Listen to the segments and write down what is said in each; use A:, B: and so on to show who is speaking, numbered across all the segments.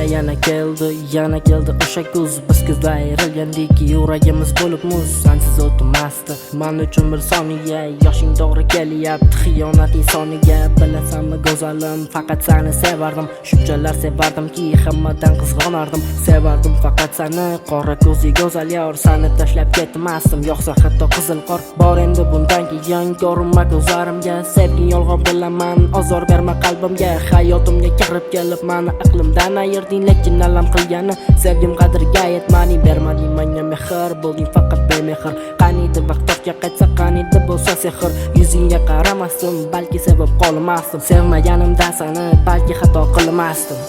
A: yana keldi o'sha kuz. Biz kuzda ayrilgandik, yuragimiz bo'lib muz. Sensiz o'tmasdi men uchun bir soniya. Yoshing to'g'ri kelyapti xiyonat insoniga. Bilasanmi go'zalim, faqat seni sevardim. Shunchalar sevardimki hammadan qizg'onardim. Sevardim faqat seni, qora ko'zli go'zal yor. Seni tashlab ketmasdim, yo'qsa hatto qizil qor. Bor endi bundan keyin ko'rinma ko'zlarimga. Sevging yolg'on bilaman, ozor berma qalbimga. Hayotimga kirib kelib meni aqlimdan ayirding, lekin alam qilgani sevgim qadriga yetmading. Bermading menga mehr, bo'lding faqat bemehr. Qaniydi vaqtga qaytsa, qaniydi bo'lsa sehr. Yuzingga qaramasdim, balki sevib qolmasdim. Sevmaganimda seni balki xato qilmasdim.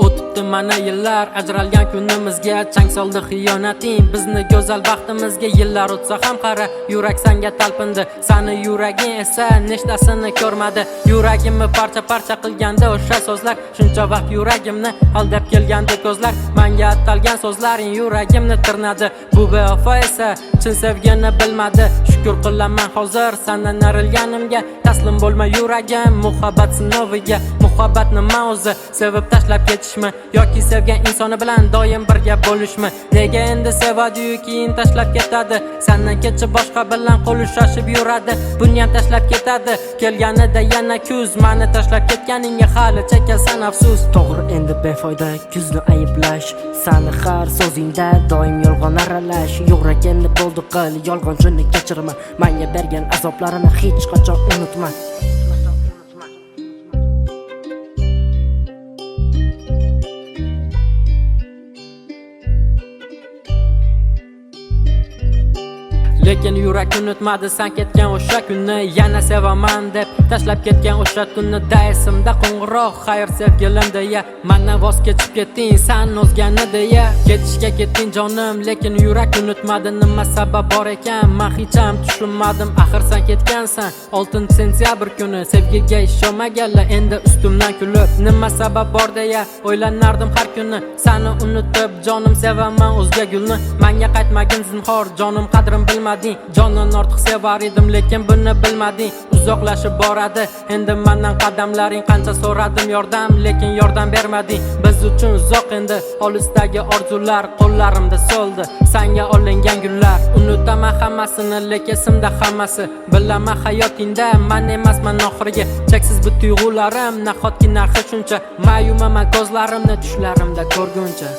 A: O'tibdi mana yillar, ajralgan kunimizga chang soldi xiyonating. Bizni go'zal baxtimizga yillar o'tsa ham qara, yurak senga talpindi. Seni yuraging esa nechtasini ko'rmadi. Yuragimni parcha qilganda o'sha so'zlar, shuncha vaqt yuragimni aldab kelganda ko'zlar. Menga atalgan so'zlaring yuragimni tirnadi. Bu bevafo esa chin sevgini bilmadi. Shukr qilaman hozir sendan arilganimga. Taslim bo'lma yuragim muhabbat sinoviga. Muhabbat nima o'zi? Sevib tashlab ketishmi yoki sevgan insoni bilan doim birga bo'lishmi? Nega endi sevadi-yu keyin tashlab ketadi? Sendan kechib boshqa bilan qo'l ushlashib yuradi. Buni ham tashlab ketadi. Kelganida yana kuz, meni tashlab ketganingga hali chekasan afsus. To'g'ri endi befoyda kuzni ayiblash. Seni har so'zingda doim yolg'on aralash. Yurak endi bo'ldi qil, yolg'onchini kechirma. Menga bergan azoblarini hech qachon unutma. Lekin yurak unutmadi sen ketgan o'sha kunni. Yana sevaman deb tashlab ketgan o'sha tunni. Esimda qo'ng'iroq, xayr sevgilim deya. Mendan voz kechib ketding, sen o'zgani deya. Ketishga ketding jonim, lekin yurak unutmadi. Nima sabab bor ekan, men hech ham tushunmadim. Axir sen ketgansan, 6 sentyabr kuni. Sevgiga ishonmaganlar endi ustimdan kulib. Nima sabab bor deya o'ylanardim har kuni. Seni unutib jonim sevaman o'zga gulni. Menga qaytmagin zinhor, jonim qadrim bilmadi. Jondan ortiq sevar edim, lekin buni bilmading. Uzoqlashib boradi endi mendan qadamlaring. Qancha so'radim yordam, lekin yordam bermading. Biz uchun uzoq endi olisdagi orzular. Qo'llarimda so'ldi senga olingan gullar. Unutaman hammasini, lekin esimda hammasi. Bilaman hayotingda men emasman oxirgi. Cheksiz bu tuyg'ularim, nahotki narxi shuncha. Mayumaman ko'zlarimni tushlarimda ko'rguncha.